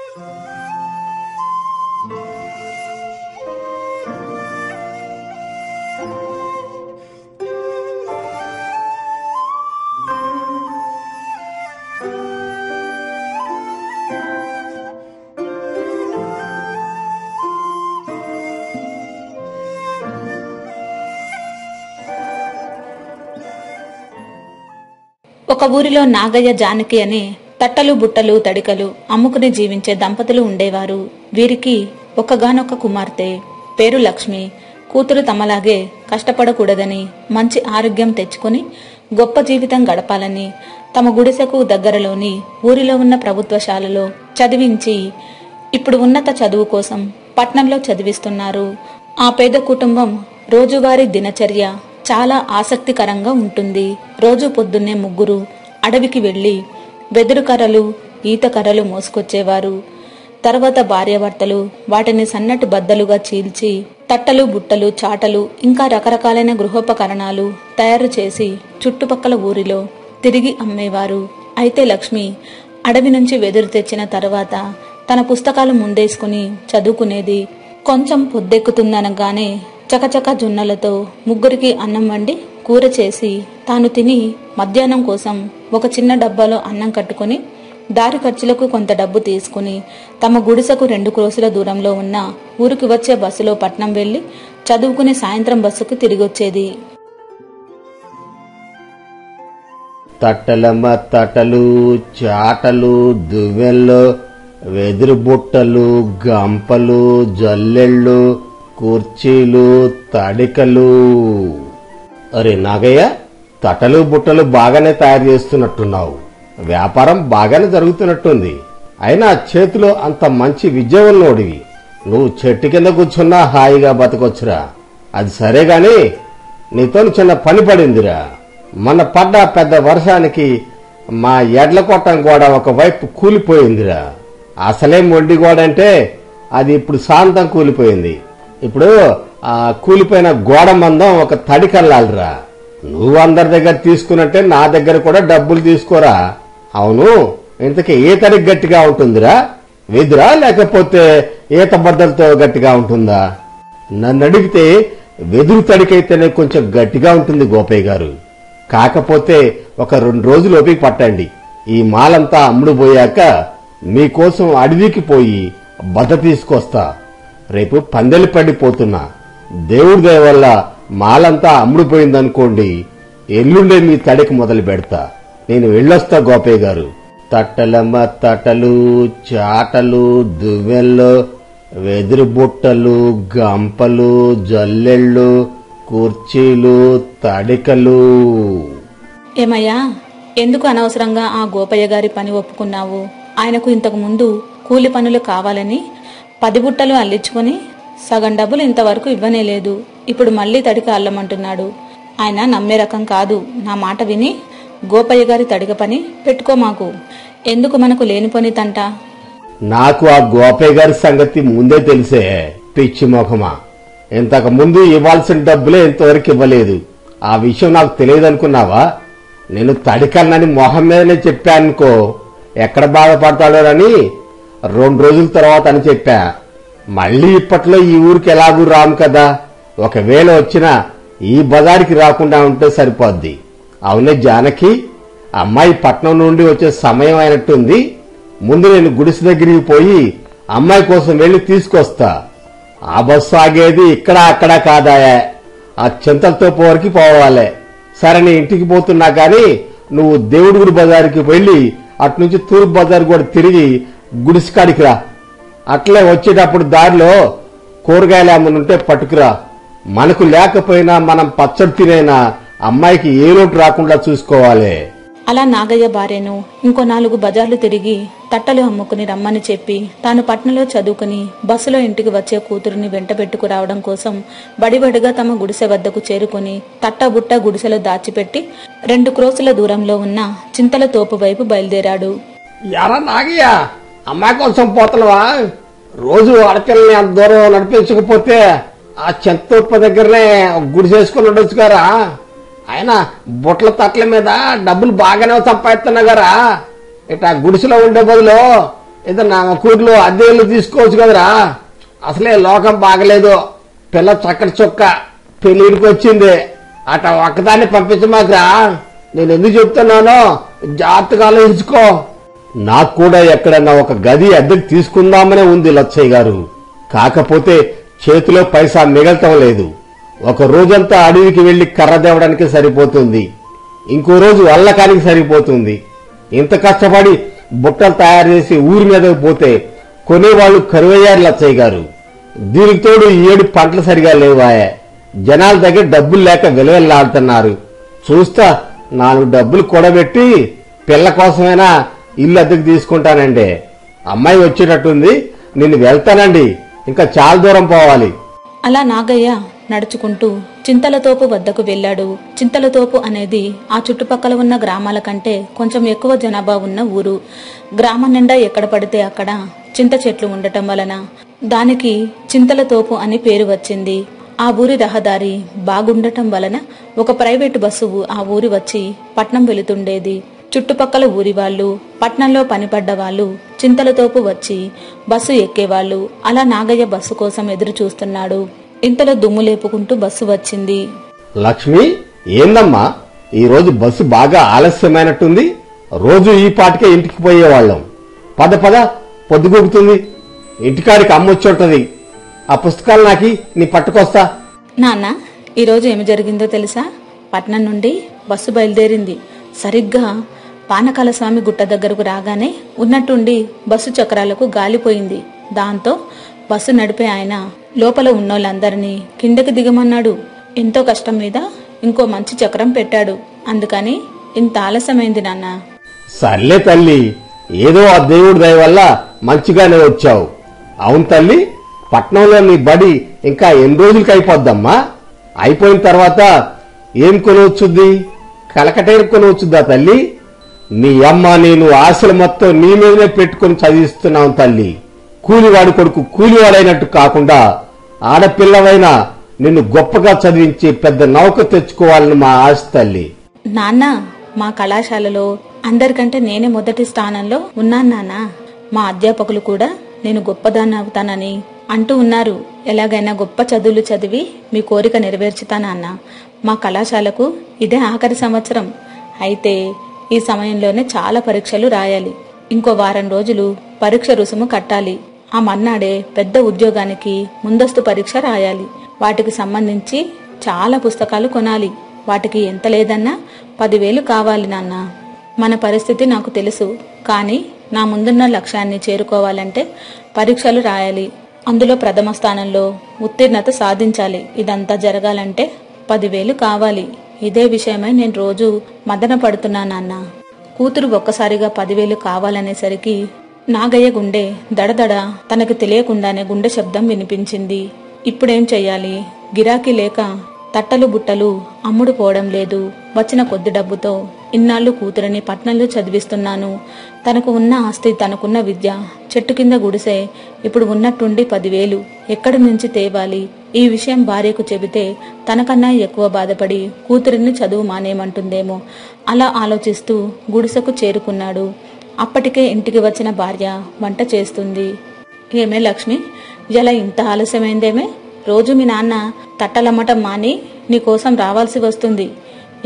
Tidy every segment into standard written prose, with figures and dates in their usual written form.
ఒక ఊరిలో నాగయ్య, జానకి అనే తట్టలు బుట్టలు తడికలు అమ్ముకుని జీవించే దంపతులు ఉండేవారు. వీరికి ఒక్కగానొక్క కుమార్తె, పేరు లక్ష్మి. కూతురు తమలాగే కష్టపడకూడదని, మంచి ఆరోగ్యం తెచ్చుకుని గొప్ప జీవితం గడపాలని తమ గుడిసెకు దగ్గరలోని ఊరిలో ఉన్న ప్రభుత్వశాలలో చదివించి ఇప్పుడు ఉన్నత చదువు కోసం పట్నంలో చదివిస్తున్నారు. ఆ పేద కుటుంబం రోజువారీ దినచర్య చాలా ఆసక్తికరంగా ఉంటుంది. రోజు పొద్దున్నే ముగ్గురు అడవికి వెళ్లి వెదురు కర్రలు, ఈత కర్రలు మోసుకొచ్చేవారు. తర్వాత భార్యాభర్తలు వాటిని సన్నటి బద్దలుగా చీల్చి తట్టలు, బుట్టలు, చాటలు ఇంకా రకరకాలైన గృహోపకరణాలు తయారు చేసి చుట్టుపక్కల ఊరిలో తిరిగి అమ్మేవారు. అయితే లక్ష్మి అడవి నుంచి వెదురు తెచ్చిన తర్వాత తన పుస్తకాలు ముందేసుకుని చదువుకునేది. కొంచెం పొద్దెక్కుతుందనగానే చకచక జొన్నలతో ముగ్గురికి అన్నం వండి కూర చేసి తాను తిని మధ్యాహ్నం కోసం ఒక చిన్న డబ్బాలో అన్నం కట్టుకుని దారి ఖర్చులకు కొంత డబ్బు తీసుకుని తమ గుడిసెకు 2 క్రోసుల దూరంలో ఉన్న ఊరికి వచ్చే బస్సులో పట్నం వెళ్లి చదువుకుని సాయంత్రం బస్సుకు తిరిగొచ్చేది. తట్టలమ్మ తట్టలు, చాటలు, దువ్వెళ్ళు, వెదురు బుట్టలు, గంపలు, జల్లెళ్ళు, కుర్చీలు, తడికలు. అరే నాగయ్య, తట్టలు బుట్టలు బాగానే తయారు చేస్తున్నట్టున్నావు. వ్యాపారం బాగానే జరుగుతున్నట్టుంది. అయినా చేతిలో అంత మంచి విద్య ఉన్నోడివి. నువ్వు చెట్టు కింద కూర్చున్నా హాయిగా బతకొచ్చురా. అది సరేగాని నీతో చిన్న పని పడిందిరా. మన పడ్డ పెద్ద వర్షానికి మా ఎడ్ల కొట్టం గోడ ఒకవైపు కూలిపోయిందిరా. అసలే మొండి గోడ అంటే అది ఇప్పుడు శాంతం కూలిపోయింది. ఇప్పుడు ఆ కూలిపోయిన గోడ మందం ఒక తడికల్లాలిరా. నువ్వు అందరి దగ్గర తీసుకున్నట్టే నా దగ్గర కూడా డబ్బులు తీసుకోరా. అవును, ఇంతకీ ఏ తడికి గట్టిగా ఉంటుందిరా? వెదురా లేకపోతే ఈత బద్దలతో గట్టిగా ఉంటుందా? నన్ను అడిగితే వెదురు తడికైతేనే కొంచెం గట్టిగా ఉంటుంది గోపయ్య గారు. కాకపోతే ఒక 2 రోజులు ఓపిక పట్టండి. ఈ మాలంతా అమ్ముడు పోయాక మీకోసం అడవికి పోయి బద్ద తీసుకొస్తా. రేపు పందెలు పడిపోతున్నా. దేవుడి దయ వల్ల మాలంతా అమ్ముడుపోయిందనుకోండి, ఎల్లుండే మీ తడికి మొదలు పెడతా. నేను వెళ్ళొస్తా గోపయ్య గారు. తట్టలమ్మ తట్టలు, చాటలు, దువ్వెళ్ళు, వెదురు బుట్టలు, గంపలు, జల్లెళ్ళు, కుర్చీలు, తడికలు. ఏమయ్యా, ఎందుకు అనవసరంగా ఆ గోపయ్య గారి పని ఒప్పుకున్నావు? ఆయనకు ఇంతకు ముందు కూలి పనులు కావాలని 10 బుట్టలు అల్లించుకుని సగం డబ్బులు ఇంతవరకు ఇవ్వనేలేదు. ఇప్పుడు మళ్లీ తడిక అల్లమంటున్నాడు. ఆయన నమ్మే రకం కాదు. నా మాట విని గోపయ్య గారి తడిక పని పెట్టుకో. మాకు ఎందుకు మనకు లేనిపోని తంట? నాకు ఆ గోపయ్య గారి సంగతి ముందే తెలిసే పిచ్చి మొఖమా. ఇంతకు ముందు ఇవ్వాల్సిన డబ్బులే ఇంతవరకు ఇవ్వలేదు. ఆ విషయం నాకు తెలియదనుకున్నావా? నేను తడికల్నని మొహం మీదనే చెప్పానుకో, ఎక్కడ బాధపడతాడోనని 2 రోజుల తర్వాత అని చెప్పా. మళ్లీ ఇప్పట్లో ఈ ఊరికి ఎలాగూ రాము కదా. ఒకవేళ వచ్చినా ఈ బజార్కి రాకుండా ఉంటే సరిపోద్ది. అవునే జానకి, అమ్మాయి పట్నం నుండి వచ్చే సమయం అయినట్టుంది. ముందు నేను గుడిసె దగ్గరికి పోయి అమ్మాయి కోసం వెళ్లి తీసుకొస్తా. ఆ బస్సు ఆగేది ఇక్కడ అక్కడ కాదాయా, ఆ చింతలతో పోరికి పోవాలే. సరే, నీ ఇంటికి పోతున్నా గాని నువ్వు దేవుడుగుడి బజార్కి వెళ్లి అటునుంచి తూర్పు బజార్ కూడా తిరిగి గుడిసెకాడికి రా. అట్లే వచ్చేటప్పుడు దారిలో కూరగాయలు ఏమనుంటే పట్టుకురా. మనకు లేకపోయినా మనం పచ్చడి తినైనా అమ్మాయికి ఏ లోటు రాకుండా చూసుకోవాలి. అలా నాగయ్య భార్యను ఇంకో 4 బజార్లు తిరిగి తట్టలు అమ్ముకుని రమ్మని చెప్పి తాను పట్నంలో చదువుకుని బస్సులో ఇంటికి వచ్చే కూతురుని వెంట పెట్టుకురావడం కోసం బడిబడిగా తమ గుడిసె వద్దకు చేరుకుని తట్టబుట్ట గుడిసెలో దాచిపెట్టి 2 క్రోసుల దూరంలో ఉన్న చింతల తోపు వైపు బయలుదేరాడు. యారా నాగయ్య, అమ్మాయి కోసం పోతున్నావా? రోజు అడకెళ్ళని అంత దూరం నడిపించకపోతే ఆ చింతోప్ప దగ్గరనే గుడిసేసుకుని ఉండొచ్చు గారా. ఆయన బుట్ల తట్ల మీద డబ్బులు బాగానే సంపాదిస్తున్నా గారా. ఇట్లా గుడిసెలో ఉండే బదులు ఏదన్నా కూర్లో అద్దెలు తీసుకోవచ్చు కదరా. అసలే లోకం బాగలేదు. పిల్ల చక్కటి చొక్క పెళ్లికి వచ్చింది. అట ఒక్కదాన్ని పంపించమాకరా. నేను ఎందుకు చెప్తున్నానో జాగ్రత్తగా ఆలోచించుకో. నాకు కూడా ఎక్కడన్నా ఒక గది అద్దెకు తీసుకుందామనే ఉంది లచ్చయ్య గారు. కాకపోతే చేతిలో పైసా మిగలటం లేదు. ఒక రోజంతా అడవికి వెళ్లి కర్ర తేవడానికి సరిపోతుంది. ఇంకో రోజు అల్లకానికి సరిపోతుంది. ఇంత కష్టపడి బుట్టలు తయారు చేసి ఊరి మీదకి పోతే కొనేవాళ్లు కరువయ్యారు లచ్చయ్య గారు. దీనికి తోడు ఈ ఏడు పంటలు సరిగా లేవాయే. జనాల దగ్గర డబ్బులు లేక విలువెల్లాడుతున్నారు. చూస్తా 4 డబ్బులు కూడబెట్టి పిల్ల కోసమైనా ఇల్లు అద్దెకు తీసుకుంటానండి. అమ్మాయి వచ్చేటట్టుంది. నేను వెళ్తానండి. ఇంకా చాలా దూరం పోవాలి. అలా నాగయ్య నడుచుకుంటూ చింతలతోపు వద్దకు వెళ్లాడు. చింతలతోపు అనేది ఆ చుట్టుపక్కల ఉన్న గ్రామాల కంటే కొంచెం ఎక్కువ జనాభా ఉన్న ఊరు. గ్రామం నిండా ఎక్కడ పడితే అక్కడ చింత చెట్లు ఉండటం వలన దానికి చింతలతోపు అని పేరు వచ్చింది. ఆ ఊరి రహదారి బాగుండటం వలన ఒక ప్రైవేటు బస్సు ఆ ఊరి వచ్చి పట్నం వెళుతుండేది. చుట్టుపక్కల ఊరి వాళ్ళు, పట్నంలో పనిపడ్డ వాళ్ళు చింతలతోపు వచ్చి బస్సు ఎక్కేవాళ్లు. అలా నాగయ్య బస్సు కోసం ఎదురు చూస్తున్నాడు. ఇంతలో దుమ్ము లేపుకుంటూ బస్సు వచ్చింది. లక్ష్మి, ఏందమ్మా ఈ రోజు బస్సు బాగా ఆలస్యమైనట్టుంది. రోజు ఈ పాటికే ఇంటికి పోయేవాళ్లం. పద పద, పొద్దుగూకుతుంది. ఇంటికాడికి అమ్మొచ్చుంటది. ఆ పుస్తకాలు నాకి నీ పట్టుకొస్తా. నాన్న, ఈరోజు ఏమి జరిగిందో తెలుసా? పట్నం నుండి బస్సు బయలుదేరింది. సరిగ్గా పానకాల స్వామి గుట్ట దగ్గరకు రాగానే ఉన్నట్టుండి బస్సు చక్రాలకు గాలిపోయింది. దాంతో బస్సు నడిపే ఆయన లోపల ఉన్నోళ్ళందరినీ కిందకి దిగమన్నాడు. ఎంతో కష్టం మీద ఇంకో మంచి చక్రం పెట్టాడు. అందుకని ఇంత ఆలస్యమైంది నాన్న. సర్లే తల్లి, ఏదో ఆ దేవుడి దయ వల్ల మంచిగానే వచ్చావు. అవును తల్లి, పట్నంలో నీ బడి ఇంకా ఎన్ని రోజులకి అయిపోద్దమ్మా? అయిపోయిన తర్వాత ఏం కొనవచ్చుద్ది? కలకటేరు కొనవచ్చుద్దా తల్లి? నీ అమ్మ నేను ఆశలు మొత్తం నీ మీదనే పెట్టుకుని చదివిస్తున్నావు తల్లి. కూలివాడి కొడుకు కూలివాడైనట్టు కాకుండా ఆడపిల్లవైనా నిన్ను గొప్పగా చదివించి పెద్ద నౌక తెచ్చుకోవాలని మా ఆశ తల్లి. నాన్న, మా కళాశాలలో అందరికంటే నేనే మొదటి స్థానంలో ఉన్నాను నాన్న. మా అధ్యాపకులు కూడా నేను గొప్పదాన్ని అవుతానని అంటూ ఉన్నారు. ఎలాగైనా గొప్ప చదువులు చదివి మీ కోరిక నెరవేర్చుతానన్న. మా కళాశాలకు ఇదే ఆఖరి సంవత్సరం. అయితే ఈ సమయంలోనే చాలా పరీక్షలు రాయాలి. ఇంకో వారం రోజులు పరీక్ష రుసుము కట్టాలి. ఆ మన్నాడే పెద్ద ఉద్యోగానికి ముందస్తు పరీక్ష రాయాలి. వాటికి సంబంధించి చాలా పుస్తకాలు కొనాలి. వాటికి ఎంత లేదన్నా 10,000 కావాలి నాన్న. మన పరిస్థితి నాకు తెలుసు. కానీ నా ముందున్న లక్ష్యాన్ని చేరుకోవాలంటే పరీక్షలు రాయాలి. అందులో ప్రథమ స్థానంలో ఉత్తీర్ణత సాధించాలి. ఇదంతా జరగాలంటే 10,000 కావాలి. ఇదే విషయమై నేను రోజు మదన పడుతున్నానన్న. కూతురు ఒక్కసారిగా 10,000 కావాలనేసరికి నాగయ్య గుండె దడదడ, తనకు తెలియకుండానే గుండె శబ్దం వినిపించింది. ఇప్పుడేం చెయ్యాలి? గిరాకీ లేక తట్టలు బుట్టలు అమ్ముడు పోవడం లేదు. వచ్చిన కొద్ది డబ్బుతో ఇన్నాళ్లు కూతురిని పట్నంలో చదివిస్తున్నాను. తనకు ఉన్న ఆస్తి, తనకున్న విద్య, చెట్టు కింద గుడిసే ఇప్పుడు ఉన్నట్టుండి 10,000 ఎక్కడి నుంచి తేవాలి? ఈ విషయం భార్యకు చెబితే తనకన్నా ఎక్కువ బాధపడి కూతురిని చదువు మానేమంటుందేమో. అలా ఆలోచిస్తూ గుడిసెకు చేరుకున్నాడు. అప్పటికే ఇంటికి వచ్చిన భార్య వంట చేస్తుంది. ఏమే లక్ష్మి, ఇలా ఇంత ఆలస్యమైందేమే? రోజు మీ నాన్న తట్టలమ్మటం మాని నీకోసం రావాల్సి వస్తుంది.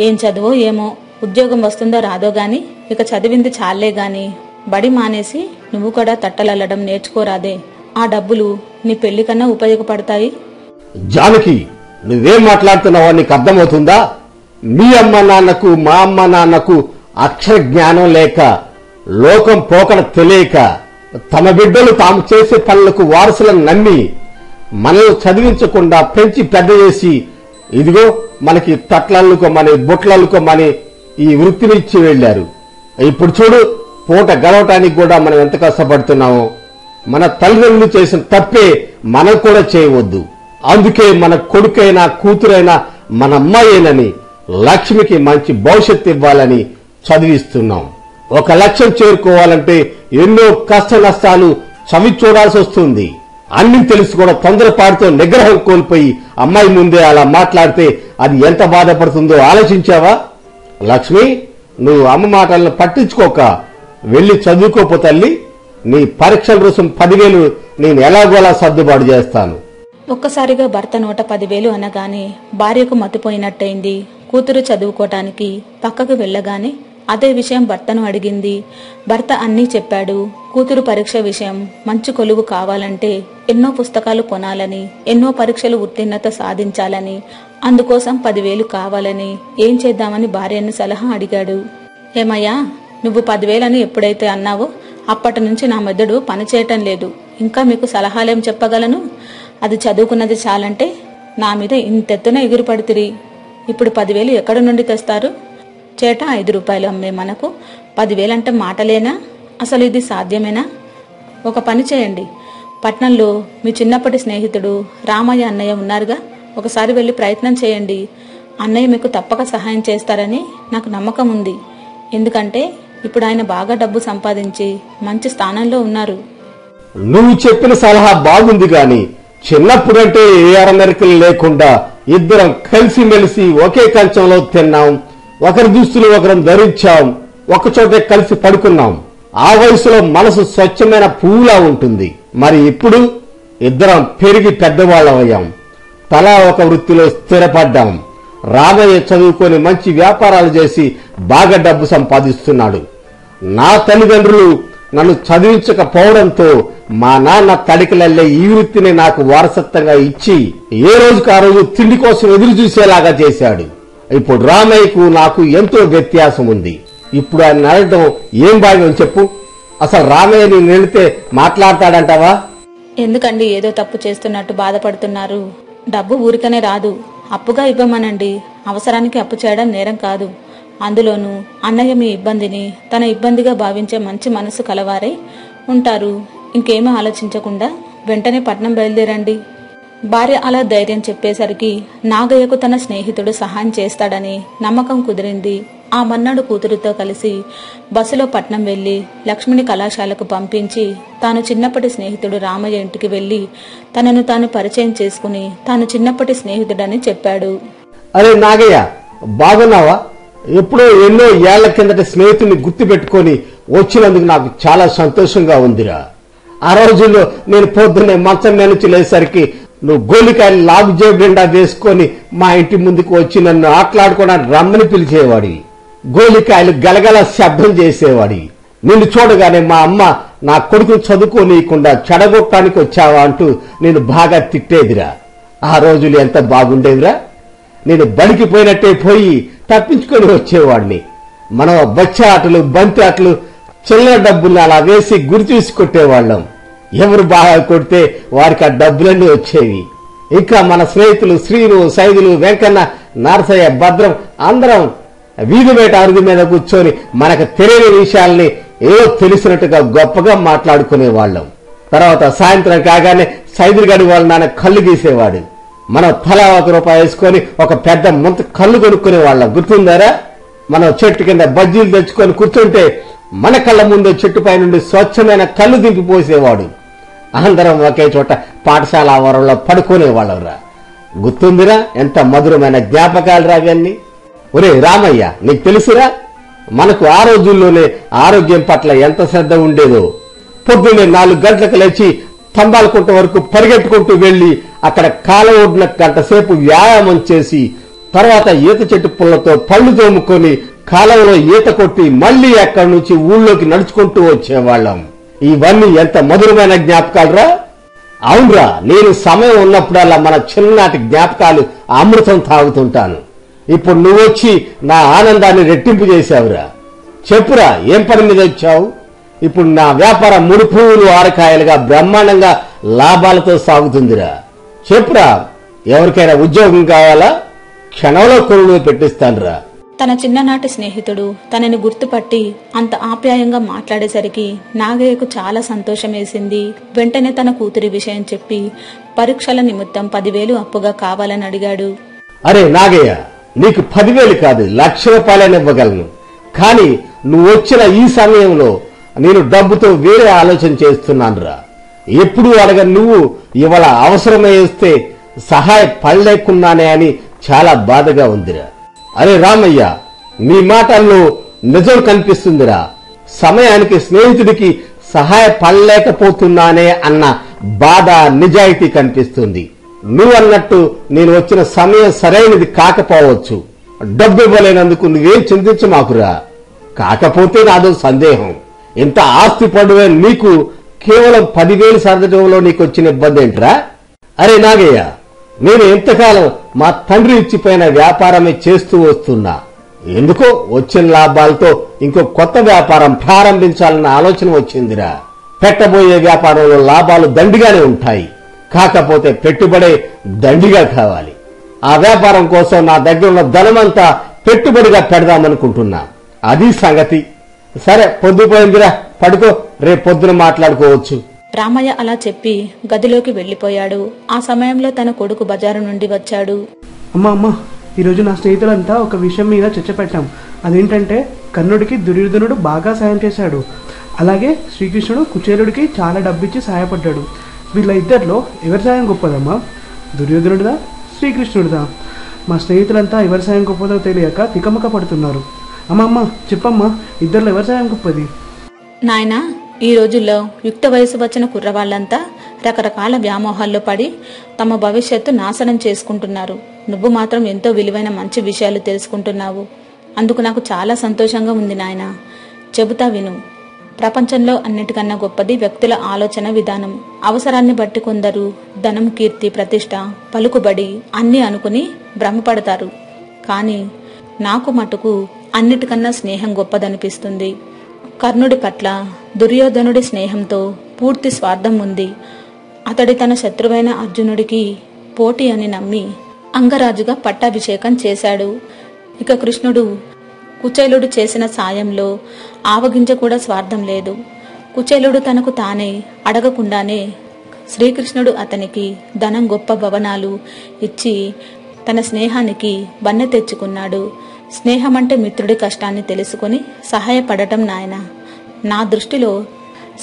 ఏం చదువో ఏమో, ఉద్యోగం వస్తుందో రాదో గాని ఇక చదివింది చాలే గాని బడి మానేసి నువ్వు కూడా తట్టలల్లడం నేర్చుకోరాదే? ఆ డబ్బులు నీ పెళ్లి కన్నా ఉపయోగపడతాయి. జానకి, నువ్వేం మాట్లాడుతున్నావో నీకు అర్థమవుతుందా? మీ అమ్మ నాన్నకు మా అమ్మ నాన్నకు అక్షర జ్ఞానం లేక, లోకం పోకడ తెలియక, తమ బిడ్డలు తాము చేసే పనులకు వారసులను నమ్మి మనల్ని చదివించకుండా పెంచి పెద్ద చేసి ఇదిగో మనకి తట్లల్లుకోమని బొట్లల్లుకోమని ఈ వృత్తిని ఇచ్చి వెళ్లారు. ఇప్పుడు చూడు, పూట గడవటానికి కూడా మనం ఎంత కష్టపడుతున్నామో. మన తల్లిదండ్రులు చేసిన తప్పే మనం కూడా చేయవద్దు. అందుకే మన కొడుకైనా కూతురైనా మన అమ్మాయేనని లక్ష్మికి మంచి భవిష్యత్తు ఇవ్వాలని చదివిస్తున్నాం. ఒక లక్ష్యం చేరుకోవాలంటే ఎన్నో కష్ట నష్టాలు చవి చూడాల్సి వస్తుంది. అన్ని తెలిసి కూడా తొందరపాటుతో నిగ్రహం కోల్పోయి అమ్మాయి ముందే అలా మాట్లాడితే అది ఎంత బాధపడుతుందో ఆలోచించావా? లక్ష్మి, నువ్వు అమ్మ మాటలను పట్టించుకోక వెళ్లి చదువుకోపో తల్లి. నీ పరీక్షల రుసుం 10,000 నేను ఎలాగోలా సర్దుబాటు చేస్తాను. ఒక్కసారిగా భర్త నోట 10,000 అనగానే భార్యకు మతిపోయినట్టయింది. కూతురు చదువుకోటానికి పక్కకు వెళ్ళగానే అదే విషయం భర్తను అడిగింది. భర్త అన్నీ చెప్పాడు. కూతురు పరీక్ష విషయం మంచి కొలువు కావాలంటే ఎన్నో పుస్తకాలు కొనాలని, ఎన్నో పరీక్షలు ఉత్తీర్ణత సాధించాలని, అందుకోసం 10,000 కావాలని, ఏం చేద్దామని భార్యను సలహా అడిగాడు. ఏమయ్యా, నువ్వు 10,000 అని ఎప్పుడైతే అన్నావో అప్పటి నుంచి నా మెదడు పనిచేయటం లేదు. ఇంకా మీకు సలహాలేం చెప్పగలను? అది చదువుకున్నది చాలంటే నా మీద ఇంతెత్తున ఎగురుపడితిరి. ఇప్పుడు 10,000 ఎక్కడి నుండి తెస్తారు? చేట 5 రూపాయలు అమ్మే మనకు 10,000 అంటే మాటలేనా? అసలు ఇది సాధ్యమేనా? ఒక పని చేయండి, పట్నంలో మీ చిన్నప్పటి స్నేహితుడు రామయ్య అన్నయ్య ఉన్నారుగా, ఒకసారి వెళ్ళి ప్రయత్నం చేయండి. అన్నయ్య మీకు తప్పక సహాయం చేస్తారని నాకు నమ్మకం ఉంది. ఎందుకంటే ఇప్పుడు ఆయన బాగా డబ్బు సంపాదించి మంచి స్థానంలో ఉన్నారు. నువ్వు చెప్పిన సలహా బాగుంది గాని చిన్నప్పుడంటే ఏ అరమెరికలు లేకుండా ఇద్దరం కలిసిమెలిసి ఒకే కంచంలో తిన్నాం, ఒకరి దుస్తులు ఒకరం ధరించాం, ఒకచోటే కలిసి పడుకున్నాం. ఆ వయసులో మనసు స్వచ్ఛమైన పువ్వులా ఉంటుంది. మరి ఇప్పుడు ఇద్దరం పెరిగి పెద్దవాళ్లమయ్యాం, తలా ఒక వృత్తిలో స్థిరపడ్డాం. రామయ్య చదువుకొని మంచి వ్యాపారాలు చేసి బాగా డబ్బు సంపాదిస్తున్నాడు. నా తల్లిదండ్రులు నన్ను చదివించకపోవడంతో మా నాన్న తడికలల్లే ఈ వృత్తిని నాకు వారసత్వంగా ఇచ్చి ఏ రోజుకు ఆ రోజు తిండి కోసం ఎదురు చూసేలాగా చేశాడు. ఇప్పుడు రామయ్యకు నాకు ఎంతో వ్యత్యాసం ఉంది. ఇప్పుడు ఆయన అడగడం ఏం భాగ్యం చెప్పు? అసలు రామయ్య నేను వెళితే మాట్లాడతాడంటావా? ఎందుకండి ఏదో తప్పు చేస్తున్నట్టు బాధపడుతున్నారు? డబ్బు ఊరికనే రాదు, అప్పుగా ఇవ్వమనండి. అవసరానికి అప్పు చేయడం నేరం కాదు. అందులోనూ అన్నయ్య మీ ఇబ్బందిని తన ఇబ్బందిగా భావించే మంచి మనసు కలవారై ఉంటారు. ఇంకేమీ ఆలోచించకుండా వెంటనే పట్నం బయలుదేరండి. భార్య అలా ధైర్యం చెప్పేసరికి నాగయ్యకు తన స్నేహితుడు సహాయం చేస్తాడని నమ్మకం కుదిరింది. ఆ మన్నాడు కూతురుతో కలిసి బస్సులో పట్నం వెళ్లి లక్ష్మిని కళాశాలకు పంపించి తాను చిన్నప్పటి స్నేహితుడు రామయ్య ఇంటికి వెళ్లి తనను తాను పరిచయం చేసుకుని తాను చిన్నప్పటి స్నేహితుడని చెప్పాడు. అరే నాగయ్య, బాగున్నావా? ఎప్పుడో ఎన్నో ఏళ్ల కిందట స్నేహితుడిని గుర్తు పెట్టుకుని వచ్చినందుకు నాకు చాలా సంతోషంగా ఉందిరా. ఆ రోజుల్లో నేను పొద్దున్నే మంచం మీద నుంచి లేసరికి నువ్వు గోలికాయలు లాగు జేబు నిండా వేసుకొని మా ఇంటి ముందుకు వచ్చి నన్ను ఆటలాడుకోవడానికి రమ్మని పిలిచేవాడి. గోలికాయలు గలగల శబ్దం చేసేవాడి. నిన్ను చూడగానే మా అమ్మ నా కొడుకును చదువుకోనీయకుండా చెడగొట్టడానికి వచ్చావా అంటూ నేను బాగా తిట్టేదిరా. ఆ రోజులు ఎంత బాగుండేదిరా. నేను బడికి పోయినట్టే పోయి తప్పించుకొని వచ్చేవాడిని. మనం బచ్చ ఆటలు, బంతి ఆటలు, చిల్లర డబ్బులు అలా వేసి గురి చూసి కొట్టేవాళ్ళం. ఎవరు బాగా కొడితే వారికి ఆ డబ్బులన్నీ వచ్చేవి. ఇంకా మన స్నేహితులు శ్రీను, సైదులు, వెంకన్న, నరసయ్య, భద్రం అందరం వీధి బయట అరుగు మీద కూర్చొని మనకు తెలియని విషయాల్ని ఏదో తెలిసినట్టుగా గొప్పగా మాట్లాడుకునేవాళ్ళం. తర్వాత సాయంత్రం కాగానే సైదులు గడి వాళ్ళ నాన్న కళ్ళు గీసేవాడు. మనం తలా 1 రూపాయి వేసుకొని ఒక పెద్ద ముంత కళ్ళు కొనుక్కునే వాళ్ళం. గుర్తుందారా? మనం చెట్టు కింద బజ్జీలు తెచ్చుకొని కూర్చుంటే మన కళ్ళ ముందే చెట్టుపై నుండి స్వచ్ఛమైన కళ్ళు దింపిపోసేవాడు. అందరం ఒకే చోట పాఠశాల ఆవరణలో పడుకునేవాళ్ళంరా. గుర్తుందిరా? ఎంత మధురమైన జ్ఞాపకాలు రావన్నీ. ఒరే రామయ్య, నీకు తెలుసురా, మనకు ఆ రోజుల్లోనే ఆరోగ్యం పట్ల ఎంత శ్రద్ధ ఉండేదో. పొద్దున్నే 4 గంటలకు లేచి తంబాలకుంట వరకు పరిగెట్టుకుంటూ వెళ్లి అక్కడ కాలం ఒడ్డున గంట సేపు వ్యాయామం చేసి తర్వాత ఈత చెట్టు పుల్లతో పళ్ళు తోముకొని కాలంలో ఈత కొట్టి మళ్లీ అక్కడి నుంచి ఊళ్ళోకి నడుచుకుంటూ వచ్చేవాళ్ళం. ఇవన్నీ ఎంత మధురమైన జ్ఞాపకాలురా. అవునరా, నేను సమయం ఉన్నప్పుడల్లా మన చిన్ననాటి జ్ఞాపకాలు అమృతం తాగుతుంటాను. ఇప్పుడు నువ్వొచ్చి నా ఆనందాన్ని రెట్టింపు చేశావురా. చెప్పురా, ఏం పని మీద వచ్చావు? ఇప్పుడు నా వ్యాపారం 3 పువ్వులు 6 కాయలుగా బ్రహ్మాండంగా లాభాలతో సాగుతుందిరా. చెప్పురా, ఎవరికైనా ఉద్యోగం కావాలా? క్షణంలో కొనుగోలు పెట్టిస్తానురా. తన చిన్ననాటి స్నేహితుడు తనని గుర్తుపట్టి అంత ఆప్యాయంగా మాట్లాడేసరికి నాగయ్యకు చాలా సంతోషం వేసింది. వెంటనే తన కూతురి విషయం చెప్పి పరీక్షల నిమిత్తం 10,000 అప్పుగా కావాలని అడిగాడు. అరే నాగయ్య, నీకు 10,000 కాదు, 1,00,000 రూపాయలని ఇవ్వగలను. కానీ నువ్వు వచ్చిన ఈ సమయంలో నేను డబ్బుతో వేరే ఆలోచన చేస్తున్నానురా. ఎప్పుడు అడగ నువ్వు ఇవాళ అవసరమై వస్తే సహాయపడలేకున్నానే అని చాలా బాధగా ఉందిరా. అరే రామయ్య, నీ మాటల్లో నిజం కనిపిస్తుందిరా. సమయానికి స్నేహితుడికి సహాయపడలేకపోతున్నానే అన్న బాధ నిజాయితీ కనిపిస్తుంది. నువ్వన్నట్టు నేను వచ్చిన సమయం సరైనది కాకపోవచ్చు. డబ్బు ఇవ్వలేనందుకు నువ్వేం చింతించమాకురా. కాకపోతే నాదో సందేహం, ఇంత ఆస్తి పడువే నీకు కేవలం 10,000 సర్దటంలో నీకు వచ్చిన ఇబ్బంది ఏంట్రా? అరే నాగయ్య, నేను ఎంతకాలం మా తండ్రి ఇచ్చిపోయిన వ్యాపారమే చేస్తూ వస్తున్నా. ఎందుకో వచ్చిన లాభాలతో ఇంకో కొత్త వ్యాపారం ప్రారంభించాలన్న ఆలోచన వచ్చిందిరా. పెట్టబోయే వ్యాపారంలో లాభాలు దండిగానే ఉంటాయి, కాకపోతే పెట్టుబడే దండిగా కావాలి. ఆ వ్యాపారం కోసం నా దగ్గర ఉన్న ధనమంతా పెట్టుబడిగా పెడదామనుకుంటున్నా. అది సంగతి. సరే, పొద్దుపోయిందిరా, పడుకో, రేపు పొద్దున మాట్లాడుకోవచ్చు. రామయ్య అలా చెప్పి గదిలోకి వెళ్లిపోయాడు. ఆ సమయంలో తన కొడుకు బజారు నుండి వచ్చాడు. అమ్మా, ఈరోజు నా స్నేహితులంతా ఒక విషయం మీద చర్చ పెట్టాం. అదేంటంటే కర్ణుడికి దుర్యోధనుడు బాగా సాయం చేశాడు, అలాగే శ్రీకృష్ణుడు కుచేలుడికి చాలా డబ్బిచ్చి సహాయపడ్డాడు. వీళ్ళ ఇద్దరిలో ఎవరి సాయం గొప్పదమ్మా? దుర్యోధనుడిదా, శ్రీకృష్ణుడిదా? మా స్నేహితులంతా ఎవరి సాయం గొప్పదో తెలియక తికమక పడుతున్నారు. అమ్మమ్మ చెప్పమ్మా, ఇద్దరిలో ఎవరి సాయం గొప్పది? నాయనా, ఈ రోజుల్లో యుక్త వయసు వచ్చిన కుర్రవాళ్లంతా రకరకాల వ్యామోహాల్లో పడి తమ భవిష్యత్తు నాశనం చేసుకుంటున్నారు. నువ్వు మాత్రం ఎంతో విలువైన మంచి విషయాలు తెలుసుకుంటున్నావు. అందుకు నాకు చాలా సంతోషంగా ఉంది నాయనా. చెబుతా విను. ప్రపంచంలో అన్నిటికన్నా గొప్పది వ్యక్తుల ఆలోచన విధానం. అవసరాన్ని బట్టి కొందరు ధనం, కీర్తి, ప్రతిష్ట, పలుకుబడి అన్నీ అనుకుని భ్రమపడతారు. కానీ నాకు మటుకు అన్నిటికన్నా స్నేహం గొప్పదనిపిస్తుంది. కర్ణుడి పట్ల దుర్యోధనుడి స్నేహంతో పూర్తి స్వార్థం ఉంది. అతడి తన శత్రువైన అర్జునుడికి పోటీ అని నమ్మి అంగరాజుగా పట్టాభిషేకం చేశాడు. ఇక కృష్ణుడు కుచేలుడు చేసిన సాయంలో ఆవగింజ కూడా స్వార్థం లేదు. కుచేలుడు తనకు తానే అడగకుండానే శ్రీకృష్ణుడు అతనికి ధనం, గొప్ప భవనాలు ఇచ్చి తన స్నేహానికి బన్నె తెచ్చుకున్నాడు. స్నేహమంటే మిత్రుడి కష్టాన్ని తెలుసుకుని సహాయపడటం నాయన. నా దృష్టిలో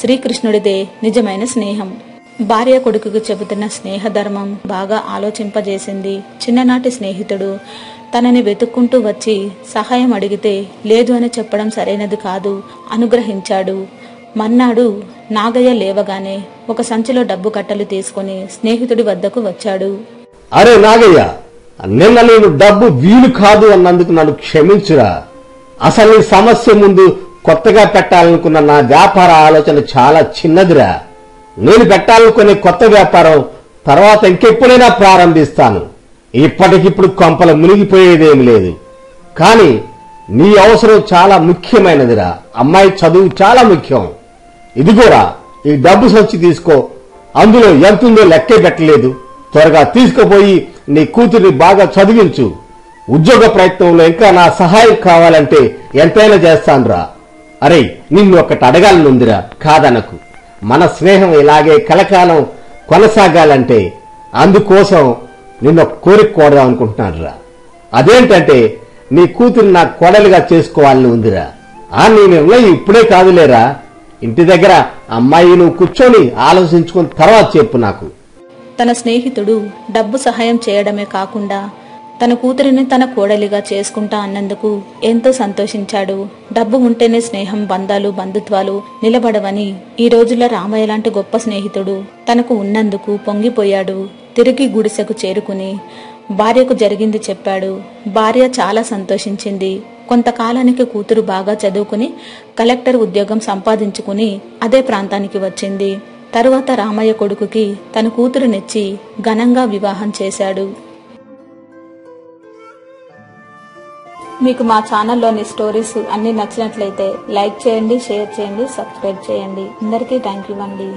శ్రీకృష్ణుడిదే నిజమైన స్నేహం. భార్య కొడుకుకు చెబుతున్న స్నేహధర్మం బాగా ఆలోచింపజేసింది. చిన్ననాటి స్నేహితుడు తనని వెతుక్కుంటూ వచ్చి సహాయం అడిగితే లేదు అని చెప్పడం సరైనది కాదు, అనుగ్రహించాడు. మర్నాడు నాగయ్య లేవగానే ఒక సంచిలో డబ్బు కట్టలు తీసుకుని స్నేహితుడి వద్దకు వచ్చాడు. అరే నాగయ్య, నిన్న నేను డబ్బు వీలు కాదు అన్నందుకు నన్ను క్షమించురా. అసలు ఈ సమస్య ముందు కొత్తగా పెట్టాలనుకున్న నా వ్యాపార ఆలోచన చాలా చిన్నదిరా. నేను పెట్టాలనుకునే కొత్త వ్యాపారం తర్వాత ఇంకెప్పుడైనా ప్రారంభిస్తాను. ఇప్పటికిప్పుడు కొంపల మునిగిపోయేదేమి లేదు. కానీ నీ అవసరం చాలా ముఖ్యమైనదిరా. అమ్మాయి చదువు చాలా ముఖ్యం. ఇదిగోరా, ఈ డబ్బు సంచి తీసుకో. అందులో ఎంతుందో లెక్కే పెట్టలేదు. త్వరగా తీసుకుపోయి నీ కూతుర్ని బాగా చదివించు. ఉద్యోగ ప్రయత్నంలో ఇంకా నా సహాయం కావాలంటే ఎంతైనా చేస్తానురా. అరే, నిన్ను ఒక్కటి అడగాలనుందిరా, కాదనకు. మన స్నేహం ఇలాగే కలకాలం కొనసాగాలంటే అందుకోసం నిన్న కోరిక కోరదాం అనుకుంటున్నానురా. అదేంటంటే నీ కూతురు నా కోడలిగా చేసుకోవాలని ఉందిరా. నీ నిర్ణయం ఇప్పుడే కాదులేరా. ఇంటి దగ్గర అమ్మాయి నువ్వు కూర్చొని ఆలోచించుకున్న తర్వాత చెప్పు నాకు. తన స్నేహితుడు డబ్బు సహాయం చేయడమే కాకుండా తన కూతురిని తన కోడలిగా చేసుకుంటా అన్నందుకు ఎంతో సంతోషించాడు. డబ్బు ఉంటేనే స్నేహం, బంధాలు, బంధుత్వాలు నిలబడవని ఈ రోజుల్లో రామయ్య లాంటి గొప్ప స్నేహితుడు తనకు ఉన్నందుకు పొంగిపోయాడు. తిరిగి గుడిసెకు చేరుకుని భార్యకు జరిగింది చెప్పాడు. భార్య చాలా సంతోషించింది. కొంతకాలానికి కూతురు బాగా చదువుకుని కలెక్టర్ ఉద్యోగం సంపాదించుకుని అదే ప్రాంతానికి వచ్చింది. తరువాత రామయ్య కొడుకుకి తన కూతురునిచ్చి ఘనంగా వివాహం చేశాడు. మీకు మా ఛానల్లోని స్టోరీస్ అన్ని నచ్చినట్లయితే లైక్ చేయండి, షేర్ చేయండి, సబ్స్క్రైబ్ చేయండి. అందరికీ థ్యాంక్ యూ అండి.